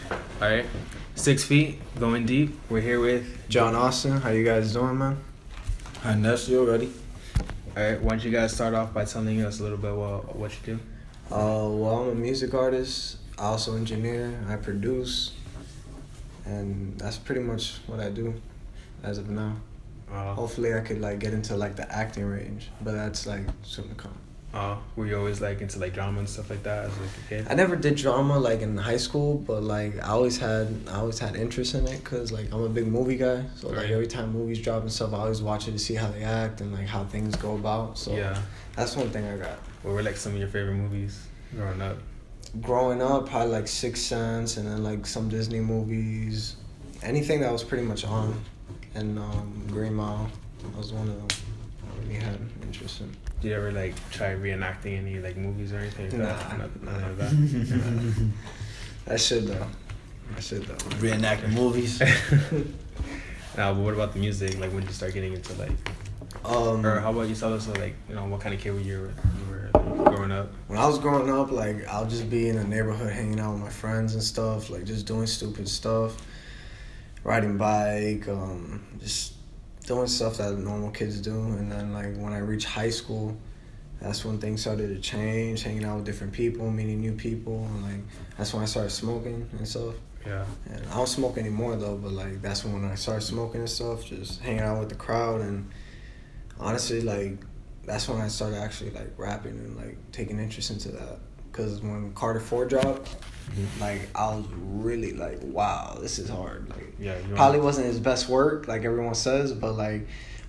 All right, 6 feet, going deep. We're here with John Austin. How you guys doing, man? Hi, Ness, you ready? All right, why don't you guys start off by telling us a little bit what you do? Well, I'm a music artist. I also engineer. I produce, and that's pretty much what I do as of now. Hopefully, I could get into the acting range, but that's soon to come. Were you always into drama and stuff like that as a kid? I never did drama in high school, but I always had interest in it because I'm a big movie guy. So right. Every time movies drop and stuff, I always watch it to see how they act and how things go about. So yeah, that's one thing I got. What were some of your favorite movies growing up? Growing up, probably Sixth Sense, and then some Disney movies, anything that was pretty much on, and Green Mile was one of them I really had interest in. Did you ever try reenacting any movies or anything? Nah. None of that. I should though. Reenacting movies. Now, but what about the music? When did you start getting into or how about you tell us what kind of kid you were growing up? When I was growing up, I'll just be in the neighborhood hanging out with my friends and stuff, just doing stupid stuff, riding bike, just doing stuff that normal kids do. And then when I reached high school, that's when things started to change, hanging out with different people, meeting new people, and that's when I started smoking and stuff. Yeah. And I don't smoke anymore though, but that's when I started smoking and stuff, just hanging out with the crowd. And honestly, that's when I started actually rapping and taking interest into that. Because when Carter 4 dropped, I was really wow, this is hard. Probably wasn't his best work, everyone says, but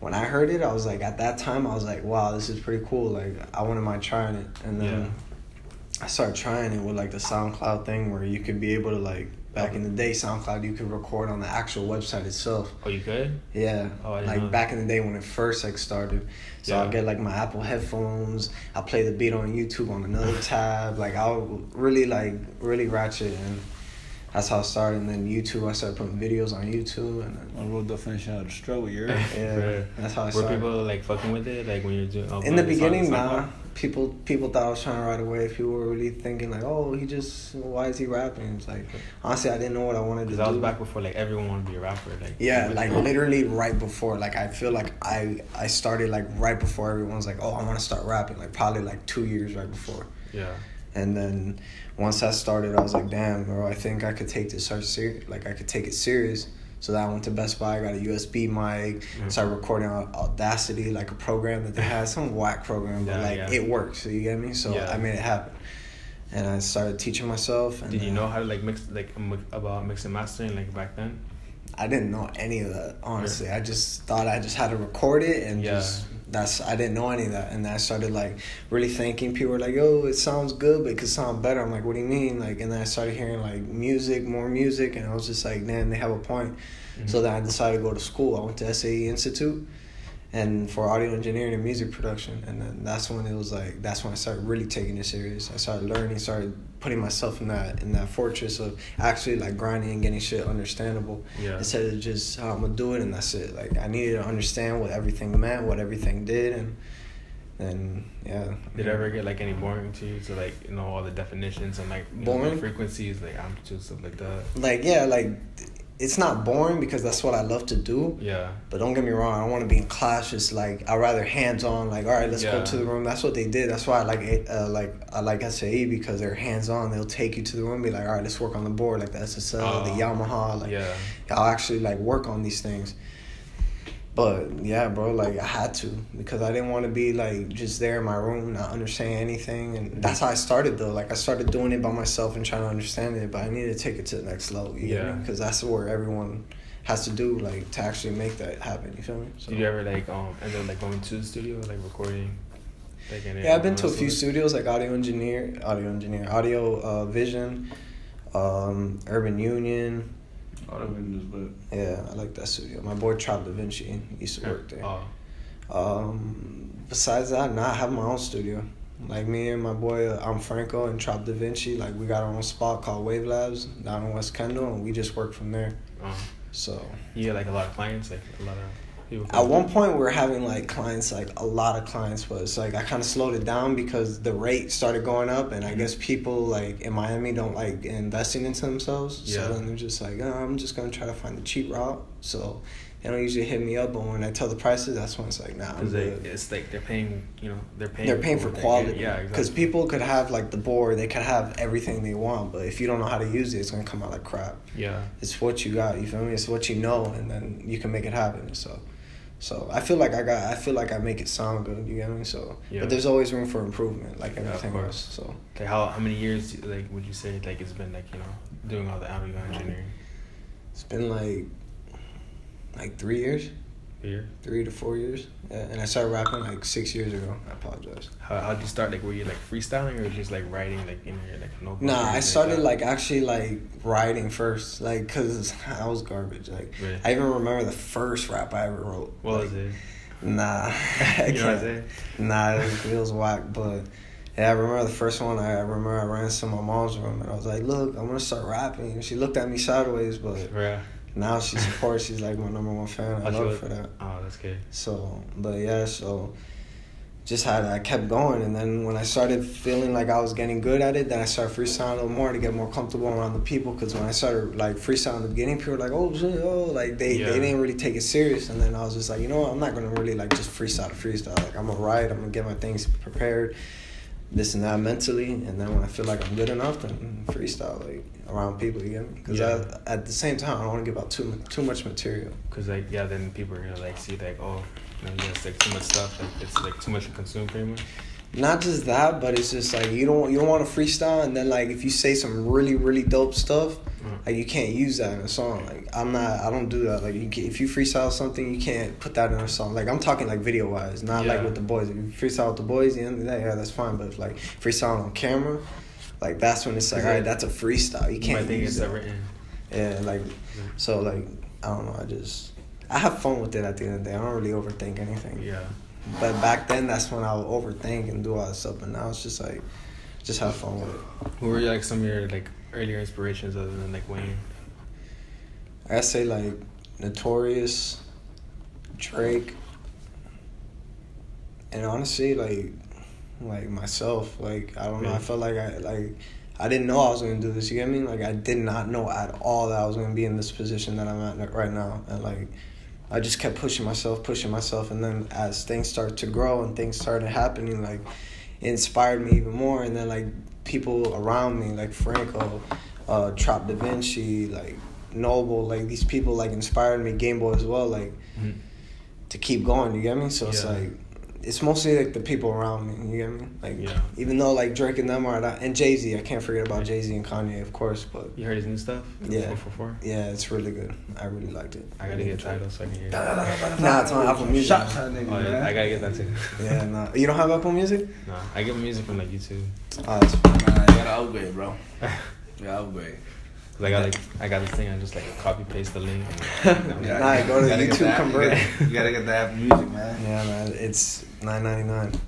when I heard it, I was at that time, I was wow, this is pretty cool. I wouldn't mind trying it. And then I started trying it with the Soundcloud thing where you could be able to back in the day, SoundCloud, you could record on the actual website itself. Oh, you could? Yeah. Oh, I didn't know. Back in the day when it first started. So I'll get my Apple headphones. I'll play the beat on YouTube on another tab. I'll really really ratchet, and that's how it started. And then YouTube, I started putting videos on YouTube, and then A real definition of the struggle, you're right. yeah, that's how I started. Were people fucking with it? When you're doing in the beginning, nah. People thought I was trying to ride away. People were really thinking oh, why is he rapping? It's honestly, I didn't know what I wanted to do. That was back before everyone wanted to be a rapper. Yeah, literally right before. I feel I started right before everyone's oh, I want to start rapping. Probably 2 years right before. Yeah. And then once that started, I was damn, bro, I think I could take this serious. I could take it serious. So then I went to Best Buy, got a USB mic, started recording on Audacity, a program that they had, some whack program, but it works. So you get me? So I made it happen, and I started teaching myself. And did you know how to mix about mix and mastering back then? I didn't know any of that, honestly. Yeah. I just thought I just had to record it and I didn't know any of that. And then I started really thinking. People were yo, it sounds good, but it could sound better. I'm what do you mean? And then I started hearing more music, and I was just man, they have a point. Mm-hmm. So then I decided to go to school. I went to SAE Institute and for audio engineering and music production. And then that's when it was that's when I started really taking it serious. I started learning, started putting myself in that fortress of actually grinding and getting shit understandable instead of just I'm gonna do it and that's it. I needed to understand what everything meant, what everything did, and yeah. Did it ever get any boring to you to all the definitions and boring frequencies, amplitude, stuff like that? It's not boring because that's what I love to do. Yeah. But don't get me wrong, I don't want to be in class just I'd rather hands-on, all right, let's go to the room. That's what they did. That's why I like SAE because they're hands-on. They'll take you to the room and be all right, let's work on the board, the SSL, the Yamaha. I'll actually work on these things. But yeah, bro, I had to because I didn't want to be just there in my room not understanding anything, and that's how I started though. I started doing it by myself and trying to understand it, but I needed to take it to the next level. You get me? Because that's where everyone has to do to actually make that happen. You feel me? So, did you ever end up going to the studio recording? Yeah, I've been to a few studios Audio Vision, Urban Union. Yeah, I like that studio. My boy Trop Da Vinci used to work there. Besides that, I have my own studio. Me and my boy, I'm Franco and Trop Da Vinci. We got our own spot called Wave Labs down in West Kendall, and we just work from there. So you get a lot of clients, a lot of. At one point, we were having like clients, like a lot of clients, but it's like I kind of slowed it down because the rate started going up, and I guess people like in Miami don't like investing into themselves. Yeah. So then they're just like, oh, I'm just gonna try to find the cheap route. So they don't usually hit me up, but when I tell the prices, that's when it's like, nah. Because it's like they're paying, they're paying for quality. Yeah, exactly. Because people could have like the board, they could have everything they want, but if you don't know how to use it, it's gonna come out like crap. Yeah. It's what you got. You feel me? It's what you know, and then you can make it happen. So I feel like I make it sound good. You get me? So, yeah. But there's always room for improvement, like everything else. So. Okay, how many years like would you say like it's been like doing all the audio engineering? It's been like 3 years. 3 to 4 years. Yeah, and I started rapping like 6 years ago. I apologize. How'd you start? Like, were you like freestyling or just like writing like in your like notebook? Nah, I started like actually like writing first, like cause I was garbage. Like really? I even remember the first rap I ever wrote. What was it? Nah, you know what I'm saying? Nah, it was whack. But yeah, I remember the first one. I remember I ran into my mom's room and I was like, "Look, I'm gonna start rapping." And she looked at me sideways, but. Yeah. Now she supports. She's like my #1 fan. I love her for that. Oh, that's good. So, but yeah, I kept going, and then when I started feeling like I was getting good at it, then I started freestyling a little more to get more comfortable around the people. Because when I started like freestyling in the beginning, people were like, "Oh shit, oh," like they didn't really take it serious. And then I was just like, you know what, I'm not gonna really like just freestyle. Like I'm gonna write. I'm gonna get my things prepared, this and that mentally, and then when I feel like I'm good enough, then freestyle like around people, you get me? Because at the same time, I don't want to give out too much material. Because like then people are gonna like see like it's like too much stuff, like it's like too much to consume pretty much. Not just that, but it's just like you don't want to freestyle, and then like if you say some really really dope stuff, like you can't use that in a song. Like I don't do that. Like if you freestyle something, you can't put that in a song. Like I'm talking like video wise, not like with the boys. If you freestyle with the boys, the end of the day, that's fine. But if, like freestyling on camera, like that's when it's like, all right, that's a freestyle. You can't use that. Written. Yeah, like so like I don't know. I have fun with it at the end of the day. I don't really overthink anything. Yeah. But back then, that's when I would overthink and do all that stuff. But now it's just like, just have fun with it. Who were like some of your like earlier inspirations other than like Wayne? I say like Torius, Drake, and honestly like myself. Like I don't know. I felt like I didn't know I was gonna do this. You get me? Like I did not know at all that I was gonna be in this position that I'm at right now. And like I just kept pushing myself, and then as things started to grow and things started happening, like it inspired me even more. And then like people around me, like Franco, Trop Da Vinci, like Noble, like these people like inspired me. Game Boy as well, like to keep going. You get me? So it's like. It's mostly like the people around me, you get me? Like even though like Drake and them are that, and Jay-Z, I can't forget about Jay-Z and Kanye, of course, but you heard his new stuff? Yeah. 444? Yeah, it's really good. I really liked it. I gotta get Tidal so I can hear it. Nah, it's on Apple Music. I gotta get that too. Yeah, nah. You don't have Apple Music? No, I get my music from like YouTube. Oh, that's fine. Nah, you gotta upgrade, bro. You gotta upgrade. I got this thing. I just like copy paste the link. Go to YouTube, convert. You gotta get the Apple Music, man. Yeah, man. It's $9.99.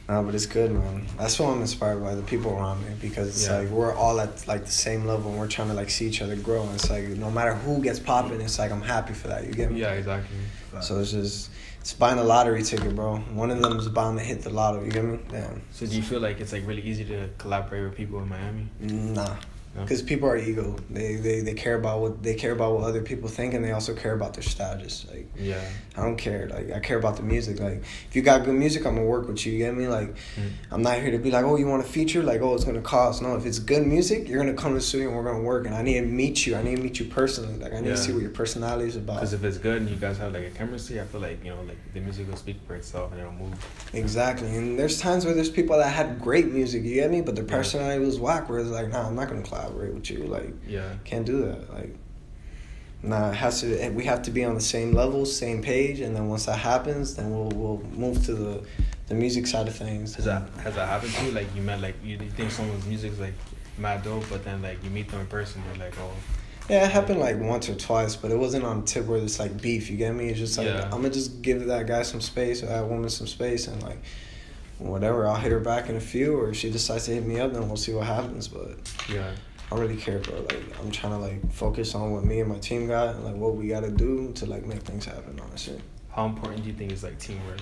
No, but it's good, man. That's what I'm inspired by, the people around me, because it's like we're all at like the same level and we're trying to like see each other grow. And it's like no matter who gets popping, it's like I'm happy for that. You get me? Yeah, exactly. So it's buying a lottery ticket, bro. One of them is bound to hit the lotto. You get me? Damn. So do you feel like it's like really easy to collaborate with people in Miami? Nah. Because people are ego. They care about what other people think, and they also care about their status. Like, I don't care. Like, I care about the music. Like, if you got good music, I'm gonna work with you. You get me? Like, I'm not here to be like, oh, you want a feature? Like, oh, it's gonna cost. No, if it's good music, you're gonna come to the studio and we're gonna work. And I need to meet you. I need to meet you personally. Like, I need to see what your personality is about. Because if it's good and you guys have like a chemistry, I feel like like the music will speak for itself and it'll move. Exactly. And there's times where there's people that had great music. You get me? But their personality was whack. Where it's like, nah, I'm not gonna collaborate with you. Like, can't do that. Like, nah, we have to be on the same level, same page, and then once that happens, then we'll move to the music side of things. Has that happened to you? Like, you met like you think someone's music's like mad dope, but then like you meet them in person, you're like, oh. Yeah, it happened like once or twice, but it wasn't on a tip where it's like beef. You get me? It's just like I'm gonna just give that guy some space or that woman some space, and like whatever, I'll hit her back in a few, or if she decides to hit me up, then we'll see what happens. But I don't really care, bro. Like, I'm trying to like focus on what me and my team got and like what we gotta do to like make things happen, honestly. how important do you think is like teamwork?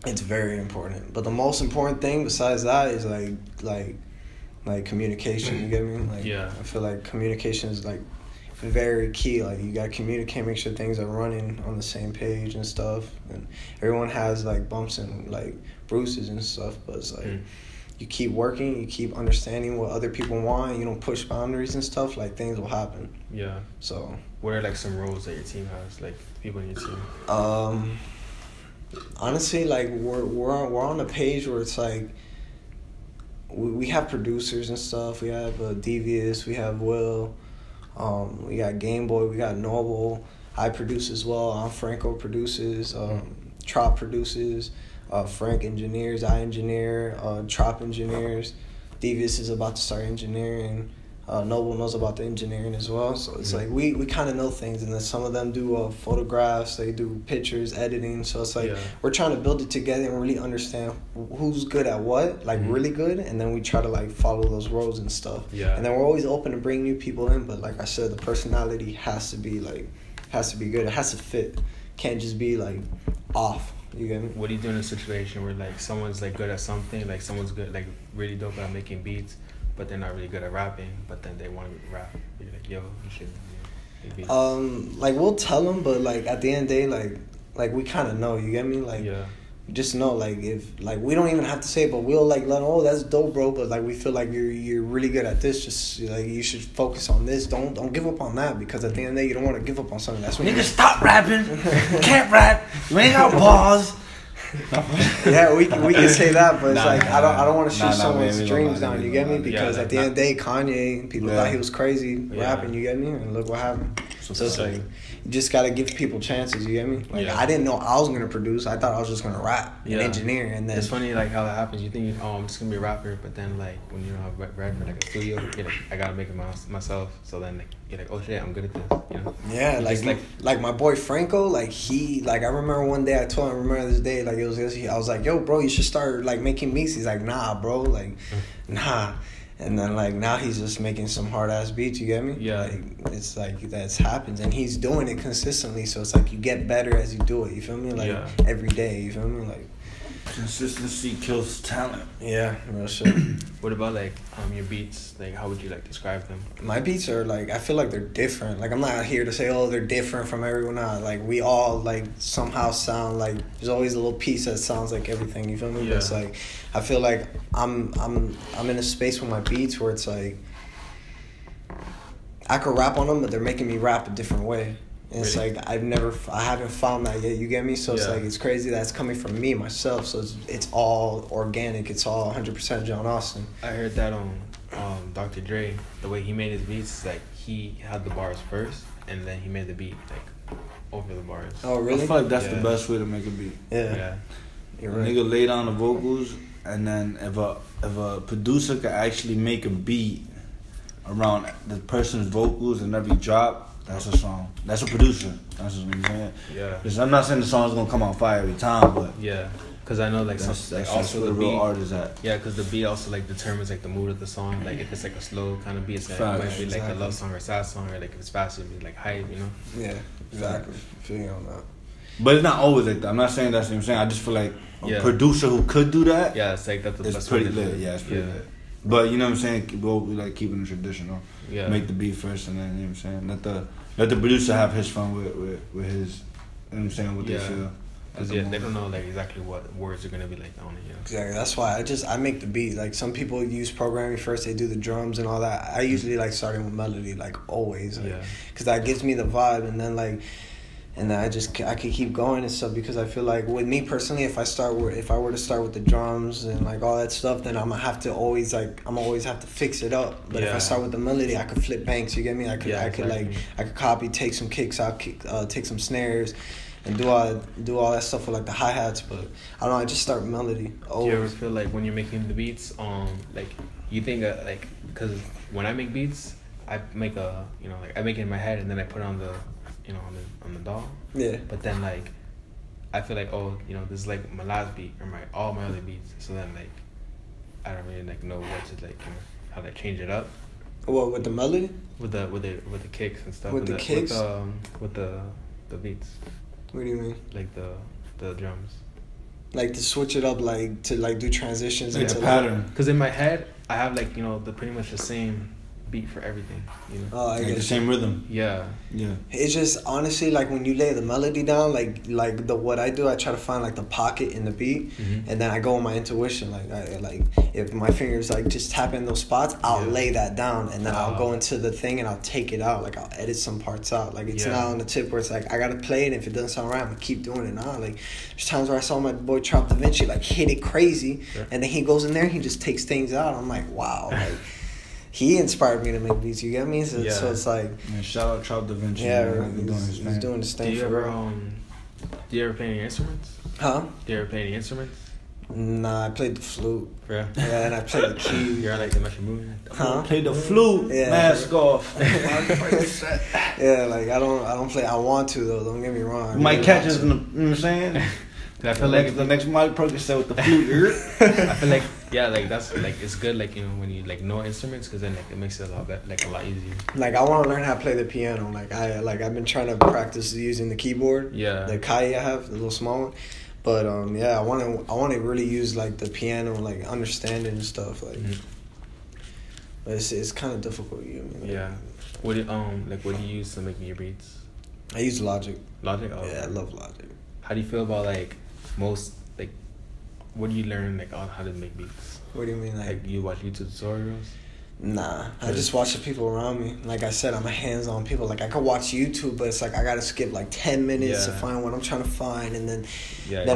It's very important, but the most important thing besides that is like communication. You get me? Like, yeah. I feel like communication is like very key. Like, you gotta communicate, make sure things are running on the same page and stuff. And everyone has like bumps and like bruises and stuff, but it's like you keep working, you keep understanding what other people want. You don't push boundaries and stuff. Like, things will happen. Yeah. So, what are like some roles that your team has? Like, people in your team. Honestly, like we're on a page where it's like we have producers and stuff. We have Devious, we have Will, we got Game Boy, we got Noble. I produce as well. Franco produces. Trop produces. Frank engineers. I engineer. Trop engineers. Devious is about to start engineering. Noble knows about the engineering as well. So it's like we kind of know things, and then some of them do photographs, they do pictures, editing. So it's like we're trying to build it together and really understand who's good at what, like really good, and then we try to like follow those roles and stuff. Yeah. And then we're always open to bring new people in, but like I said, the personality has to be good. It has to fit. Can't just be like off. You get me? What do you do in a situation where like someone's like good at something, like someone's good, like really dope at making beats, but they're not really good at rapping, but then they want to rap? You're like, yo, you should make beats. Like, we'll tell them, but like at the end of the day, like we kind of know. You get me? Like, we just know. Like, if like we don't even have to say it, but we'll like let them, oh, that's dope, bro. But like we feel like you're really good at this. Just like you should focus on this. Don't give up on that, because at the end of the day, you don't want to give up on something. That's when nigga, stop rapping. You can't rap. You ain't got balls. Yeah, we can say that, but it's I don't want to shoot someone's dreams down. You get me? Because at the end of the day, Kanye, people thought he was crazy rapping. You get me? And look what happened. So it's like you just gotta give people chances. You get me? Like, I didn't know I was gonna produce. I thought I was just gonna rap and engineer. And then it's funny like how that happens. You think, oh, I'm just gonna be a rapper, but then like when you don't have rapping like a studio, you're like, I gotta make it myself. So then like, you're like, oh shit, I'm good at this. You know? Yeah, like my boy Franco, like I remember one day I told him, remember this day, like I was like, yo, bro, you should start like making beats. He's like, nah, bro, like nah. And then like now he's just making some hard ass beats. You get me? Yeah. Like, it's like that happens, and he's doing it consistently. So it's like you get better as you do it. You feel me? Like every day. You feel me? Like consistency kills talent. Yeah, real shit. What about like your beats? Like, how would you like describe them? My beats are like, I feel like they're different. Like, I'm not here to say, oh, they're different from everyone else. Like, we all like somehow sound like there's always a little piece that sounds like everything. You feel me? Yeah. But it's like I feel like I'm in a space with my beats where it's like I could rap on them, but they're making me rap a different way. And it's like I haven't found that yet. You get me? So it's like it's crazy that's coming from me myself. So it's all organic. It's all 100% John Austin. I heard that on Dr. Dre, the way he made his beats, like he had the bars first, and then he made the beat like over the bars. Oh really? I feel like that's the best way to make a beat. Yeah. You're right. Nigga lay down the vocals, and then if a producer could actually make a beat around the person's vocals and every drop, that's a song. That's a producer. That's what I'm saying. Yeah. Because I'm not saying the song's gonna come on fire every time, but because I know like that's also the real artist at. Yeah, because the beat also like determines like the mood of the song. Like if it's like a slow kind of beat, it's like, it might be like a love song or a sad song, or like if it's fast, it'd be like hype, you know. Yeah, exactly. Feel you on that. But it's not always like that. I'm not saying that's what I'm saying. I just feel like a producer who could do that. Yeah, it's like that's the best pretty way to lit. Yeah, it's pretty lit. But you know what I'm saying? We'll be like keeping the traditional. Yeah. Make the beat first, and then you know what I'm saying. Let the producer have his fun with his. You know what I'm saying? What they feel. Cause they don't know like exactly what words are gonna be like on it. You know? Exactly. That's why I make the beat. Like some people use programming first. They do the drums and all that. I usually like starting with melody, like always. Like, cause that gives me the vibe, and then like. And then I could keep going and stuff, because I feel like with me personally, if I were to start with the drums and like all that stuff, then I'm always have to fix it up. But if I start with the melody, I could flip banks. You get me? I could copy, take some kicks out, take some snares, and do all that stuff with like the hi hats. But I don't know. I just start with melody. Always. Do you ever feel like when you're making the beats, like you think like, because when I make beats, I make I make it in my head and then I put it on the. On the DAW. Yeah. But then like, I feel like this is like my last beat or all my other beats. So then like, I don't really like know what to like how to change it up. What with the melody? With the kicks and stuff. With the kicks. With the beats. What do you mean? Like the drums. Like to switch it up, like to like do transitions Like into a pattern. Because in my head, I have like, you know, the pretty much the same beat for everything, you know. Oh, I Like get the you. same rhythm. Yeah. Yeah. It's just honestly like when you lay the melody down, like what I do, I try to find like the pocket in the beat, and then I go on my intuition. Like if my fingers like just tap in those spots, I'll lay that down, and then I'll go into the thing and I'll take it out. Like I'll edit some parts out. Like it's not on the tip where it's like I gotta play it. And if it doesn't sound right, I'm gonna keep doing it. Nah, like there's times where I saw my boy Trop Da Vinci like hit it crazy, and then he goes in there and he just takes things out. I'm like, wow, like. He inspired me to make beats, you get me? So it's like... Man, shout out Trop Da Vinci. Yeah, he's doing his thing. Do you ever play any instruments? Huh? Do you ever play any instruments? Nah, I played the flute. Yeah. Yeah, and I played the keys. You're like the Metro Boomin? Huh? Play the flute, mask off. Yeah, like I don't play. I want to though. Don't get me wrong. You might catch us in the, you know what I'm saying? I feel like the next Mike Perkins with the flute. I feel like that's like it's good like you know when you like know instruments because then like it makes it a lot easier. Like I want to learn how to play the piano. I've been trying to practice using the keyboard. Yeah. The Kai I have, the little small one. But I want to really use like the piano, like understand it and stuff. Like, but it's kind of difficult. You know what I mean? Yeah. What do you use to make your beats? I use Logic. Logic. Oh, yeah, I love Logic. How do you feel about like most like? What do you learn like on how to make beats? What do you mean Like you watch YouTube tutorials? Nah, I just watch the people around me. Like I said, I'm a hands-on people. Like I could watch YouTube, but it's like I gotta skip like 10 minutes to find what I'm trying to find, and then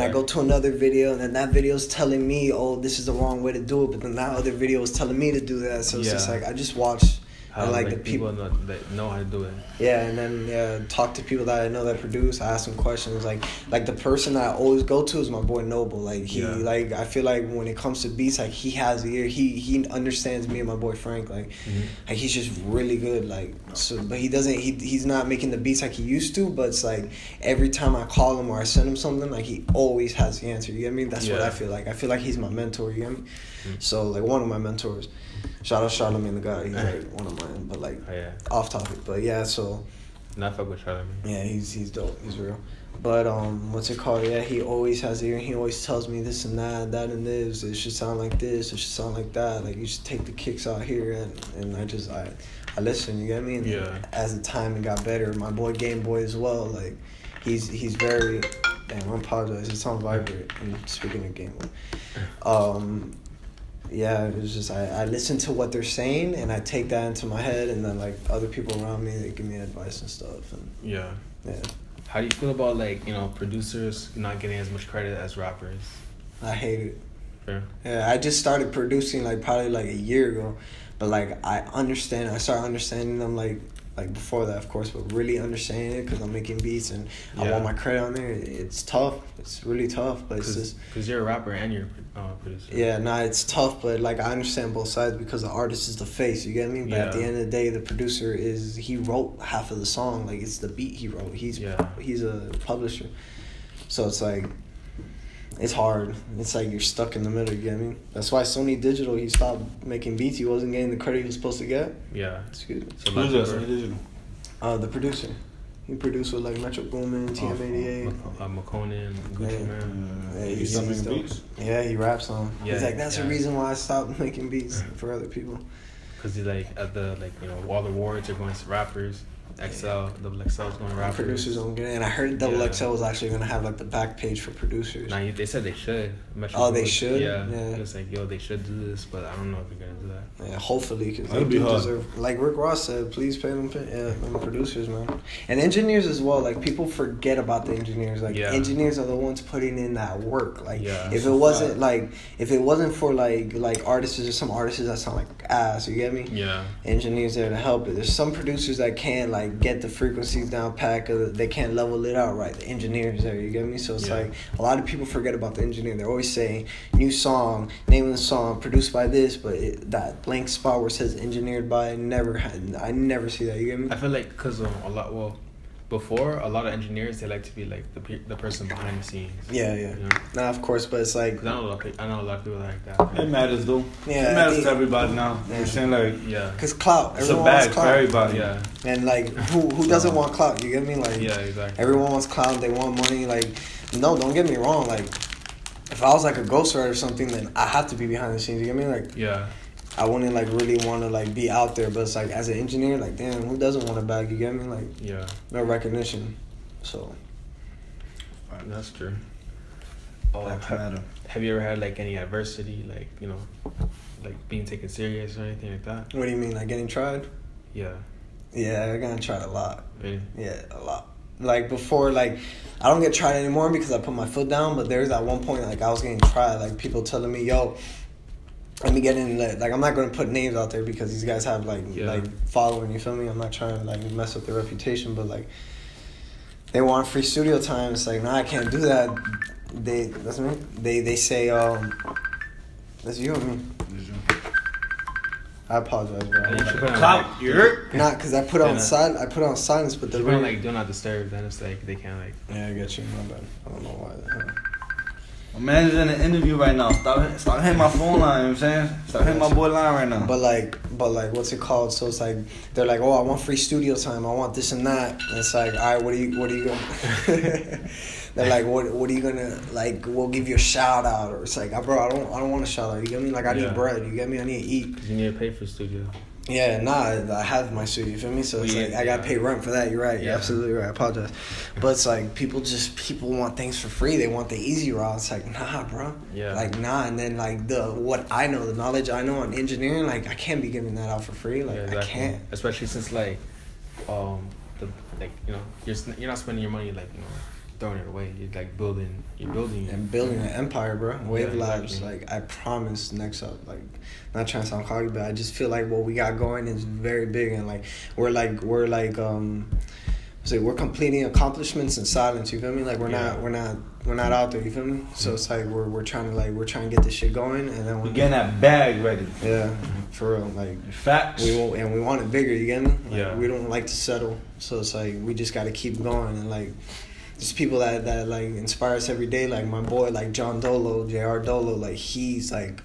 I go to another video, and then that video's telling me, oh, this is the wrong way to do it, but then that other video is telling me to do that. So it's just like I just watch. How, like the the people that know how to do it. Yeah, and then talk to people that I know that produce. I ask them questions. Like the person that I always go to is my boy Noble. Like he like I feel like when it comes to beats, like he has the ear. He understands me and my boy Frank. Like he's just really good. Like so, but he doesn't. He's not making the beats like he used to. But it's like every time I call him or I send him something, like he always has the answer. You get me? That's what I feel like. I feel like he's my mentor. You get me? So like one of my mentors. Shout out Charlamagne the God. He's like one of mine, but like off topic. But yeah, so. Not fuck with Charlamagne. Yeah, he's dope. He's real. But what's it called? Yeah, he always has the ear. And he always tells me this and that and this. It should sound like this. It should sound like that. Like you should take the kicks out here, and I listen. You get me? And as the time got better, my boy Game Boy as well. Like he's very. Damn, I apologize. It's on vibrate. I'm speaking of Game Boy. Yeah, it was just I listen to what they're saying and I take that into my head, and then like other people around me, they give me advice and stuff. And yeah. How do you feel about like producers not getting as much credit as rappers? I hate it. Fair. Yeah, I just started producing like probably like a year ago, but like I started understanding them like before that, of course, but really understanding it because I'm making beats and I want my credit on there. It's tough. It's really tough, but it's just because you're a rapper and you're a producer. Yeah, it's tough, but like I understand both sides because the artist is the face. You get me? But at the end of the day, the producer he wrote half of the song. Like it's the beat he wrote. He's a publisher, so it's like. It's hard. It's like you're stuck in the middle, you get me? That's why Sony Digital, he stopped making beats. He wasn't getting the credit he was supposed to get. Yeah. Excuse me. So who's that, Sony Digital? The producer. He produced with like Metro Boomin, TM88. McConan, Gucci Man. Yeah, he stopped making beats? Yeah, he raps on. Yeah, he's like, that's the reason why I stopped making beats for other people. Because he's like, at the, like, all the awards are going to rappers. Double XL is going to rappers. Producers don't get it. And I heard Double XL was actually going to have like the back page for producers. Nah, they said they should. They should? Yeah. It's like, they should do this, but I don't know if they're going to do that. Yeah, hopefully, because they do deserve. Like Rick Ross said, please pay them producers, man. And engineers as well. Like people forget about the engineers. Like engineers are the ones putting in that work. Like if it wasn't for like artists or some artists that sound like ass, you get me? Yeah. Engineers there to help it. There's some producers that can't like get the frequencies down pat because they can't level it out right. The engineers there, you get me? So it's like a lot of people forget about the engineer. They're always saying new song, name of the song, produced by this, but that blank spot where it says engineered by, I never see that. You get me? I feel like because before, a lot of engineers, they like to be like the person behind the scenes. Yeah. You know? Nah, of course, but it's like... 'Cause I know a lot of people like that. It matters, though. Yeah, it matters to everybody now. Yeah. You're saying, like... Yeah. Because clout. It's a Everyone wants bag for clout. everybody. Yeah. And, like, who doesn't want clout? You get me? Like, Yeah, exactly. everyone wants clout. They want money. Like, no, don't get me wrong. Like, if I was, like, a ghostwriter or something, then I have to be behind the scenes. You get me? Like... Yeah. I wouldn't like really want to like be out there, but it's like as an engineer, like damn, who doesn't want a bag? You get me? Like Yeah. no recognition. So That's true. Oh, Matter. have you ever had like any adversity, like you know, like being taken serious or anything like that? what do you mean, like getting tried? Yeah. Yeah, I got tried a lot. Really? Yeah, a lot. Like before, like I don't get tried anymore because I put my foot down. But there's at one point like I was getting tried, like people telling me, "Yo, let me get in." Like I'm not gonna put names out there because these guys have like following. You feel me? I'm not trying to like mess up their reputation, but like they want free studio time. It's like nah, I can't do that. That's me. They say that's you and me. I apologize, bro. You should put on, Clout, like, you're... Nah, cause I put on silent. I put on silence, but the you put on, like do not disturb. Then it's like they can't like. yeah, I get you. My bad. I don't know why. My man's in an interview right now. Stop hitting my phone line, you know what I'm saying? Stop hitting my boy line right now. But like, what's it called? So it's like they're like, oh, I want free studio time. I want this and that. And it's like, all right, what are you going? They're like, what are you gonna like? We'll give you a shout out, or it's like, bro, I don't want a shout out. You get me? Like I need bread. You get me? I need to eat. 'Cause you need to pay for studio. Yeah, nah, I have my studio. You feel me? So it's like I gotta pay rent for that. You're right. You're absolutely right. I apologize, but it's like people want things for free. They want the easy route. It's like nah, bro. Yeah. Like nah, and then like the knowledge I know on engineering, like I can't be giving that out for free. Like exactly. I can't. Especially since like, you know, you're not spending your money like you know. Throwing it away, you're like building an empire, bro. Wave Labs, exactly. like I promise. Next up, like not trying to sound cocky, but I just feel like what we got going is very big, and like we're completing accomplishments in silence. You feel me? Like we're not out there. You feel me? So it's like we're trying to get this shit going, and then we're getting that bag ready. Yeah, for real. Like facts. We want it bigger. You get me? Like, yeah. We don't like to settle, so it's like we just got to keep going and like. There's people that like inspire us every day, like my boy, like John Dolo, JR Dolo, like he's like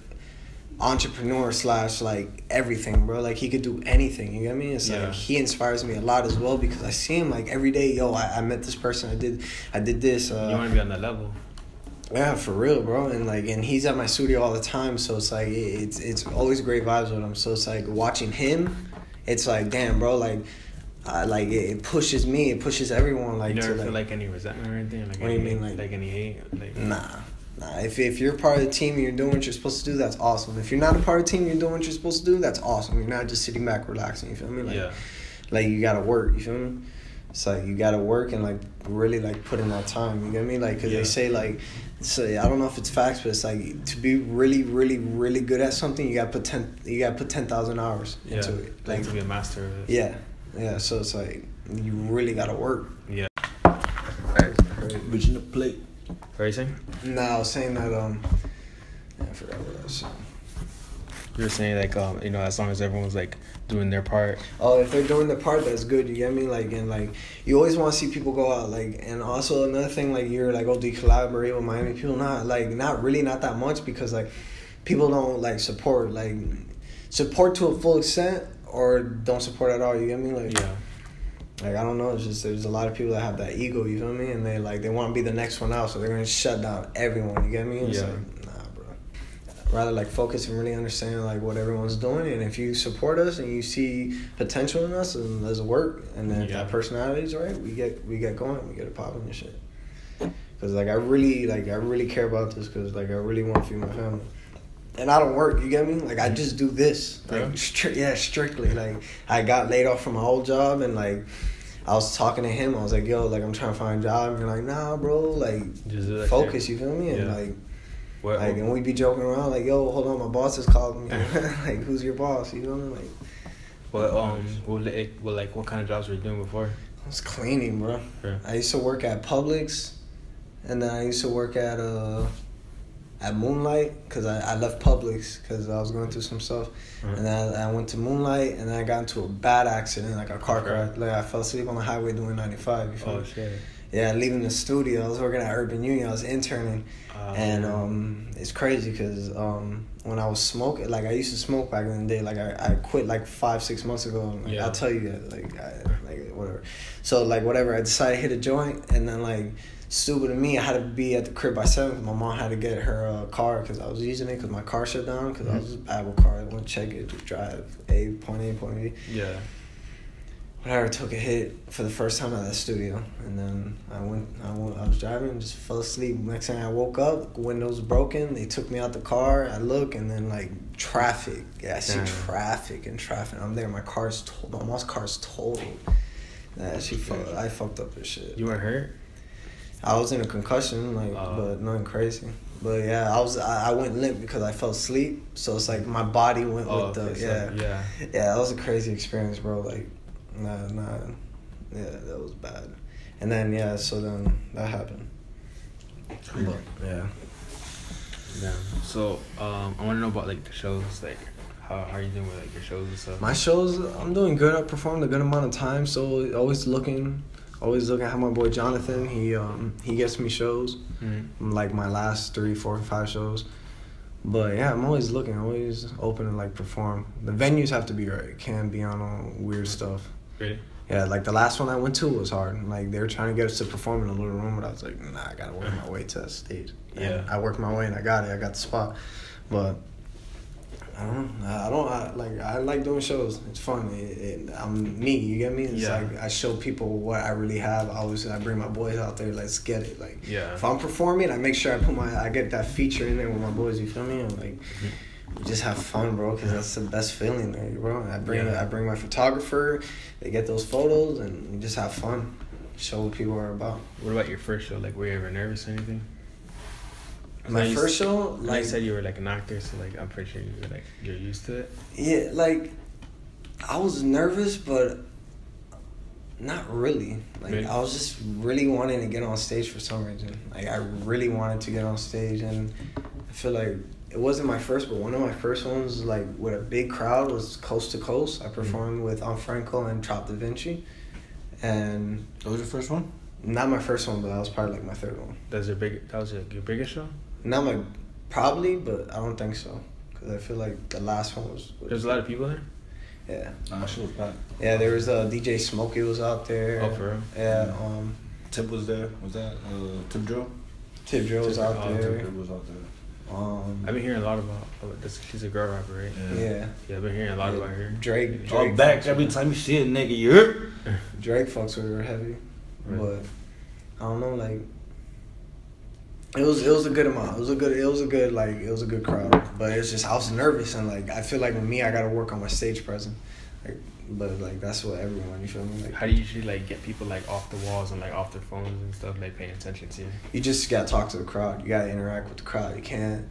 entrepreneur / like everything, bro. Like he could do anything. You get me? It's like he inspires me a lot as well because I see him like every day. Yo, I met this person. I did this. You want to be on that level. Yeah, for real, bro. And he's at my studio all the time, so it's like it's always great vibes with him. So it's like watching him, it's like damn, bro, like. Like it pushes me, it pushes everyone. Like you never to, feel like any resentment or anything. Like what do you mean, like any hate? Like nah. If you're part of the team and you're doing what you're supposed to do, that's awesome. If you're not a part of the team, and you're doing what you're supposed to do. That's awesome. You're not just sitting back relaxing. You feel me? Like, like you gotta work. You feel me? It's like you gotta work and like really like put in that time. You get me? Like because they say like. So I don't know if it's facts, but it's like to be really, really, really good at something, you gotta put 10,000 hours into it. Like to be a master of it. Yeah. So it's like you really gotta work. Yeah. Which in the plate. What are you saying? No, I was saying that I forgot what I was saying. You were saying like you know, as long as everyone's like doing their part. Oh, if they're doing their part, that's good. You get me? Like and like you always want to see people go out. Like and also another thing, like you're like, oh, do you collaborate with Miami people? Not that much because like people don't like support to a full extent or don't support at all. You get me? Like Like I don't know, it's just there's a lot of people that have that ego, you feel me? And they want to be the next one out, so they're gonna shut down everyone. You get me? It's like, nah, bro. Rather like focus and really understand like what everyone's doing, and if you support us and you see potential in us, and let's work. And then if that personality is right, we get going, we get it popping and shit. Cause like I really care about this, cause like I really want to feed my family. And I don't work, you get me? Like, I just do this. Like, strictly. Like, I got laid off from my old job, and, like, I was talking to him. I was like, yo, like, I'm trying to find a job. And you're like, nah, bro. Like, focus, you feel me? And, and we'd be joking around, like, yo, hold on, my boss is calling me. Like, who's your boss? You know what I mean? Like, what kind of jobs were you doing before? I was cleaning, bro. Yeah. I used to work at Publix, and then I used to work at, at Moonlight, because I left Publix because I was going through some stuff. And then I went to Moonlight, and then I got into a bad accident, like a car crash. Like, I fell asleep on the highway doing 95. You feel me? Shit. Yeah, leaving the studio. I was working at Urban Union. I was interning. And it's crazy because when I was smoking, like, I used to smoke back in the day. Like, I quit like 5-6 months ago. Like, I'll tell you that. Like, whatever. So, like, whatever. I decided to hit a joint, and then, like, stupid to me, I had to be at the crib by 7 because my mom had to get her car because I was using it because my car shut down because I was just bad with car. I went check it, just drive point A, point B. Yeah. Whatever, took a hit for the first time at that studio, and then I was driving and just fell asleep. Next thing I woke up, windows broken. They took me out the car. I look, and then like traffic. Yeah, I see traffic. I'm there. My mom's car's totaled. Yeah, I fucked up this shit. You weren't hurt? I was in a concussion, but nothing crazy. But yeah, I went limp because I fell asleep. So it's like my body went with the yeah. That was a crazy experience, bro. Like. Yeah, that was bad. And then so then that happened. But, yeah. So I want to know about like the shows. Like, how are you doing with like your shows and stuff? My shows, I'm doing good. I performed a good amount of time. So always looking at my boy Jonathan. He gets me shows, like my last 3, 4, 5 shows. But yeah, I'm always looking, always open to like perform. The venues have to be right. It can't be on weird stuff. Really? Yeah, like the last one I went to was hard. Like they were trying to get us to perform in a little room, but I was like, nah, I gotta work my way to that stage. Yeah. And I worked my way and I got it. I got the spot. But I like doing shows. It's fun. I'm me, you get me? It's like I show people what I really have. I bring my boys out there, let's get it. Like if I'm performing, I make sure I get that feature in there with my boys, you feel me? And like we just have fun, bro, because that's the best feeling there, bro. I bring my photographer, they get those photos, and we just have fun. Show what people are about. What about your first show? Like, were you ever nervous or anything? My first show, like, you said you were like an actor, so like I'm pretty sure you're used to it. Yeah, like I was nervous, but not really. Like really? I was just really wanting to get on stage for some reason. Like I really wanted to get on stage, and I feel like it wasn't my first, but one of my first ones, like with a big crowd, was Coast to Coast. I performed with Franco and Trop Da Vinci, and that was your first one? Not my first one, but that was probably like my third one. That was your biggest show? Not probably, but I don't think so. Because I feel like the last one was... There's a lot of people there? Yeah. Nah, she was back. Yeah, there was DJ Smokey was out there. Oh, for real? Yeah. Tip was there. Was that Tip Drill? Tip Drill was out there. Tip Drill was out there. I've been hearing a lot about this. She's a girl rapper, right? Yeah. I've been hearing a lot about her. Drake back every time you see a nigga, you heard? Drake fucks with her heavy. Right. But I don't know, like it was a good amount. It was a good crowd. But it's just I was nervous, and like I feel like with me I gotta work on my stage presence. Like, but like that's what everyone, you feel me? Like, how do you usually like get people like off the walls and like off their phones and stuff, like paying attention to you? You just gotta talk to the crowd. You gotta interact with the crowd. You can't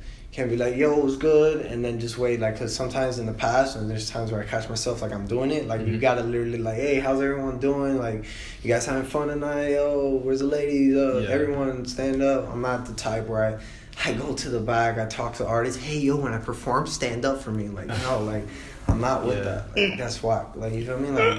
be like, yo, it was good, and then just wait. Like, cause sometimes in the past, and there's times where I catch myself like I'm doing it. Like, you gotta literally like, hey, how's everyone doing? Like, you guys having fun tonight? Yo, where's the ladies? Everyone stand up. I'm not the type where I go to the back. I talk to artists. Hey, yo, when I perform, stand up for me. Like, no, like. I'm not with that. Like, that's why. Like, you feel me? Like,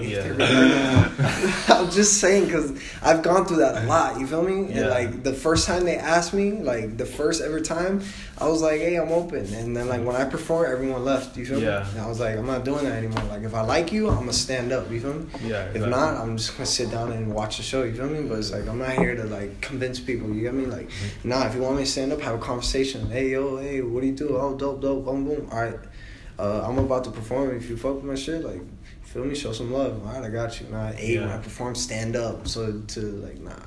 I'm just saying, because I've gone through that a lot. You feel me? And, like, the first time they asked me, like, the first ever time, I was like, hey, I'm open. And then, like, when I performed, everyone left. You feel me? And I was like, I'm not doing that anymore. Like, if I like you, I'm going to stand up. You feel me? If not, I'm just going to sit down and watch the show. You feel me? But it's like, I'm not here to, like, convince people. You get me? Like, nah, if you want me to stand up, have a conversation. Hey, yo, hey, what do you do? Oh, dope, boom, boom. All right. I'm about to perform. If you fuck with my shit, like, feel me, show some love. All right, I got you. Nah, when I perform, stand up. So the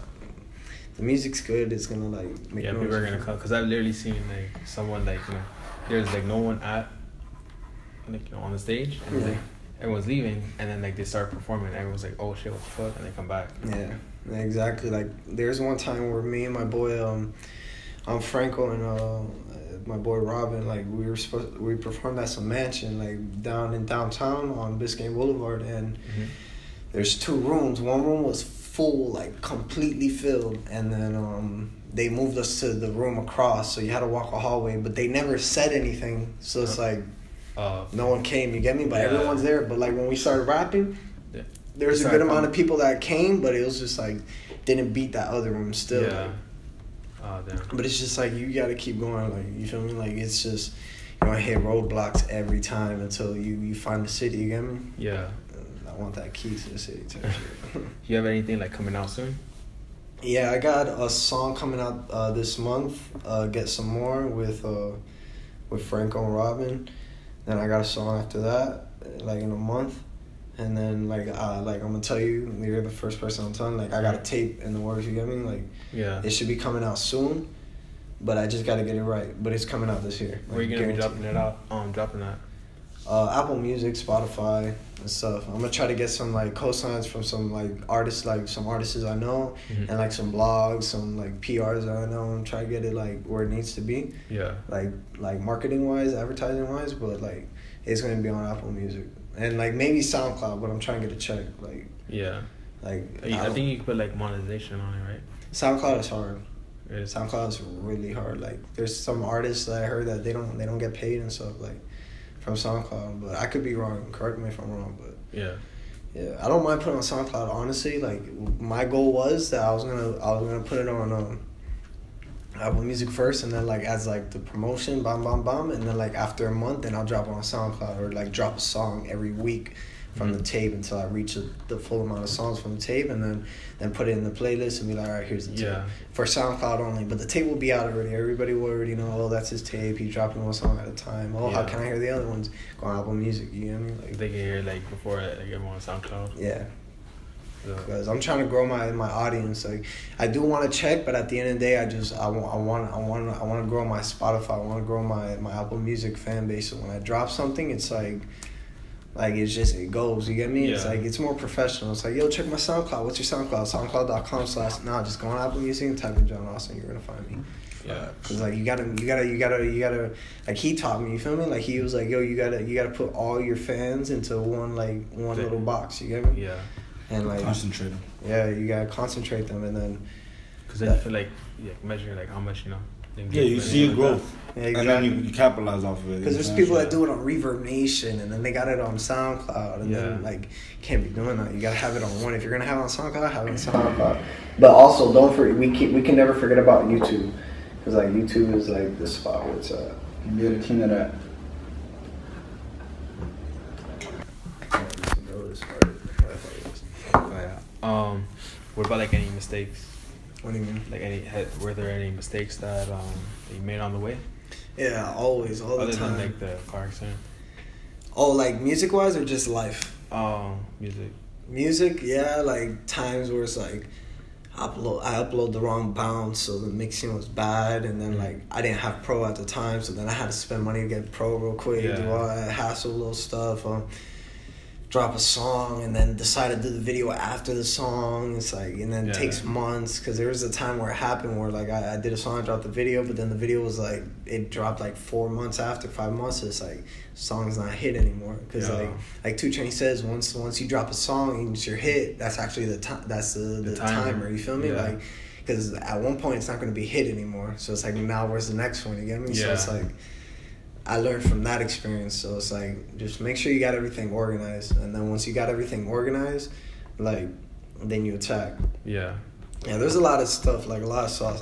music's good. It's gonna like make noise. People are gonna come. Cause I've literally seen like someone like there's like no one at like on the stage, and like everyone's leaving, and then like they start performing. And everyone's like, oh shit, what the fuck, and they come back. Yeah, exactly. Like there's one time where me and my boy Franco and my boy Robin, like we performed at some mansion like down in downtown on Biscayne Boulevard, and there's 2 rooms. One room was full, like completely filled, and then they moved us to the room across, so you had to walk a hallway, but they never said anything, so it's like no one came, you get me? But everyone's there. But like when we started rapping, there's a good amount of people that came, but it was just like didn't beat that other room still. Yeah. Damn. But it's just like you gotta keep going, like, you feel me? Like it's just you're gonna hit roadblocks every time until you find the city, you get me? Yeah. I want that key to the city type shit. You have anything like coming out soon? Yeah, I got a song coming out this month. Get Some More with Franco and Robin. Then I got a song after that, like in a month. And then like I'm gonna tell you, you're the first person I'm telling. Like I got a tape in the works. You get me? Like it should be coming out soon, but I just gotta get it right. But it's coming out this year. Where are you gonna be dropping it out? Dropping that? Apple Music, Spotify, and stuff. I'm gonna try to get some like cosigns from some like artists, like some artists I know, and like some blogs, some like PRs that I know. I'm trying to get it like where it needs to be. Yeah. Like marketing wise, advertising wise, but like it's gonna be on Apple Music and like maybe SoundCloud, but I'm trying to get a check. Like I think you could put like monetization on it, right? SoundCloud is hard. SoundCloud is really hard. Like there's some artists that I heard that they don't get paid and stuff like. From SoundCloud, but I could be wrong. Correct me if I'm wrong, but yeah, I don't mind putting on SoundCloud. Honestly, like my goal was that I was gonna put it on Apple Music first, and then like as like the promotion, bam, and then like after a month, then I'll drop it on SoundCloud or like drop a song every week from the tape until I reach the full amount of songs from the tape, and then put it in the playlist and be like, all right, here's the tape for SoundCloud only. But the tape will be out already. Everybody will already know. Oh, that's his tape. He's dropping one song at a time. Oh, how can I hear the other ones? Go on Apple Music. You know what I mean? Like they can hear like before like everyone on SoundCloud. Yeah. Because I'm trying to grow my audience. Like I do want to check, but at the end of the day, I want to grow my Spotify. I want to grow my Apple Music fan base. So when I drop something, it's like it's just, it goes, you get me? Yeah. It's like, it's more professional. It's like, yo, check my SoundCloud. What's your SoundCloud? SoundCloud.com/ nah, just go on Apple Music and type in John Austin, you're gonna find me. Yeah. Cause like, you gotta, like he taught me, you feel me? Like he was like, yo, you gotta put all your fans into one little box, you get me? Yeah. And like. Concentrate them. Yeah, you gotta concentrate them and then. Cause then you feel like, measuring like how much, Yeah, you see your growth. Yeah, exactly. And then you capitalize off of it. Because there's people that do it on Reverb Nation, and then they got it on SoundCloud, and then like can't be doing that. You gotta have it on one. If you're gonna have it on SoundCloud, have it on SoundCloud. But also, don't forget, we can never forget about YouTube, because like YouTube is like the spot where it's at. You're the king of that. What about like any mistakes? What do you mean? Like were there any mistakes that you made on the way? Yeah, always, all the time. Other than like the car accident. Oh, like music wise or just life? Music. Music, yeah, like times where it's like I upload the wrong bounce, so the mixing was bad, and then like I didn't have Pro at the time, so then I had to spend money to get Pro real quick, do all that hassle little stuff. Drop a song and then decide to do the video after the song. It's like, and then it takes months, because there was a time where it happened where like I did a song, I dropped the video, but then the video was like, it dropped like 4 months after, 5 months. So it's like, song's not a hit anymore, because like 2 Chainz says, once you drop a song and it's your hit, that's actually the timer. You feel me? Yeah. Like, because at one point it's not going to be hit anymore. So it's like, now where's the next one? You get me? So it's like, I learned from that experience. So it's like, just make sure you got everything organized, and then once you got everything organized, like, then you attack. Yeah, there's a lot of stuff, like a lot of sauce,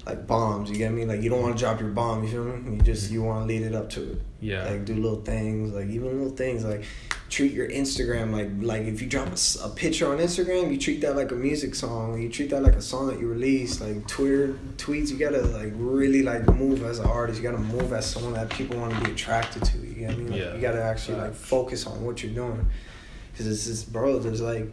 like bombs, you get me? Like, you don't want to drop your bomb, you feel me? You want to lead it up to it. Yeah. Like, do little things, like even little things, like treat your Instagram like if you drop a picture on Instagram, you treat that like a music song. You treat that like a song that you release. Like Twitter tweets, you gotta like really like move as an artist. You gotta move as someone that people want to be attracted to. You get what I mean? Like, you gotta actually like focus on what you're doing. Because it's just, bro, there's like,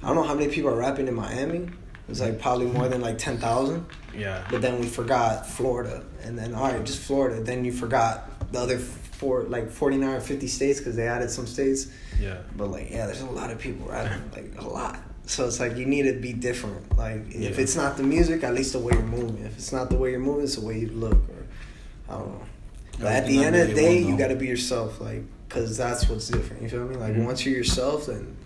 I don't know how many people are rapping in Miami. It's like probably more than like 10,000. Yeah. But then we forgot Florida, and then all right, just Florida. Then you forgot the other 49 or 50 states, because they added some states. Yeah. But like, there's a lot of people rapping, like a lot. So it's like, you need to be different. Like, if it's not the music, at least the way you're moving. If it's not the way you're moving, it's the way you look, or I don't know. But at the end of the day, you got to be yourself, like, because that's what's different. You feel me? Like, once you're yourself, then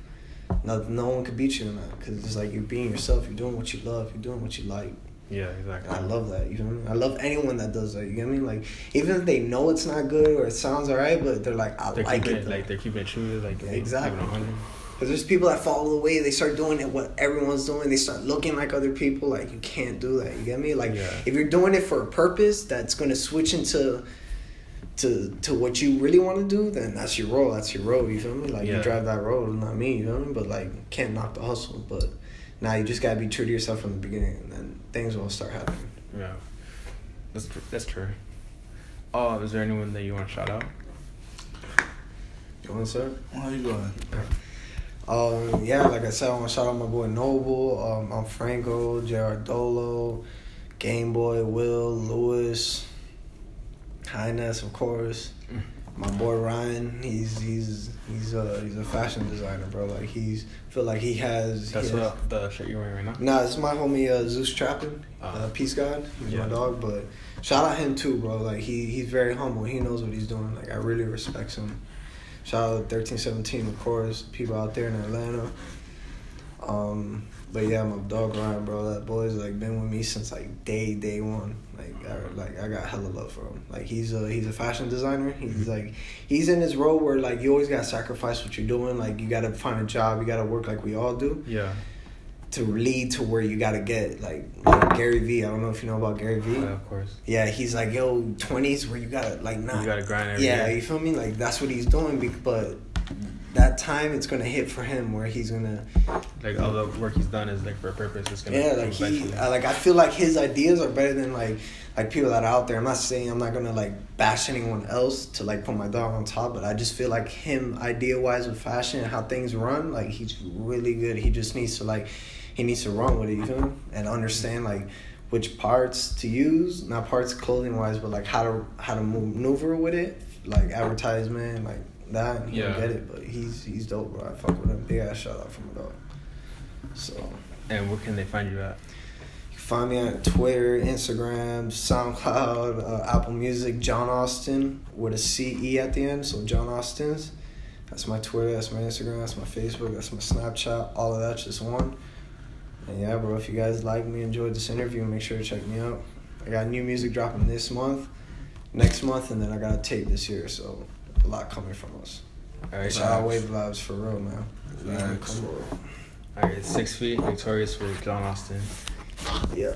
no one can beat you in that, because it's like, you're being yourself. You're doing what you love. You're doing what you like. Yeah, exactly. And I love that. You feel me? I love anyone that does that. You get me? Like, even if they know it's not good or it sounds alright, but they're like, I like it. Like they're keeping it true. Like exactly. Because there's people that follow the way. They start doing it what everyone's doing. They start looking like other people. Like, you can't do that. You get me? Like, if you're doing it for a purpose that's gonna switch into to what you really want to do, then that's your role. That's your road. You feel me? Like, you drive that road, not me. You feel me? But like, can't knock the hustle. But now you just gotta be true to yourself from the beginning, and then things will start happening. Yeah, that's true. Is there anyone that you want to shout out? You want to start? How you going? Yeah, like I said, I want to shout out my boy Noble. I'm Franco, Gerard Dolo, Game Boy, Will, Lewis, Highness, of course. My boy Ryan, he's a fashion designer, bro. Like, feel like he has. That's the shirt you're wearing right now. Nah, this is my homie Zeus Trappin, Peace God. He's my dog, but shout out him too, bro. Like, he's very humble. He knows what he's doing. Like, I really respect him. Shout out 1317, of course, people out there in Atlanta. But yeah, my dog Ryan, bro. That boy's like been with me since like day one. I got hella love for him. Like, he's a fashion designer. He's in his role where like you always gotta sacrifice what you're doing. Like, you gotta find a job. You gotta work like we all do. Yeah. To lead to where you gotta get like Gary Vee. I don't know if you know about Gary Vee. Yeah, of course. Yeah, he's like, 20s where you gotta like not. You gotta grind every day. day. You feel me? Like, that's what he's doing. But that time it's gonna hit for him where he's gonna like all the work he's done is like for a purpose. It's gonna I feel like his ideas are better than like people that are out there. I'm not saying I'm not gonna like bash anyone else to like put my dog on top, but I just feel like him idea wise with fashion and how things run, like he's really good. He just needs to run with it, you feel me? And understand like which parts to use, not parts clothing wise, but like how to maneuver with it, like advertisement, like that. He'll get it, but he's dope, bro. I fuck with him. Big ass shout out from my dog. So. And where can they find you at? You can find me on Twitter, Instagram, SoundCloud, Apple Music, John Austin with a CE at the end. So John Austin's. That's my Twitter. That's my Instagram. That's my Facebook. That's my Snapchat. All of that's just one. And yeah, bro. If you guys like me, enjoyed this interview, make sure to check me out. I got new music dropping this month, next month, and then I got a tape this year. So. A lot coming from us. All right, shout out Wave Vibes for real, man. All right, 6 feet, Victorious with John Austin. Yeah.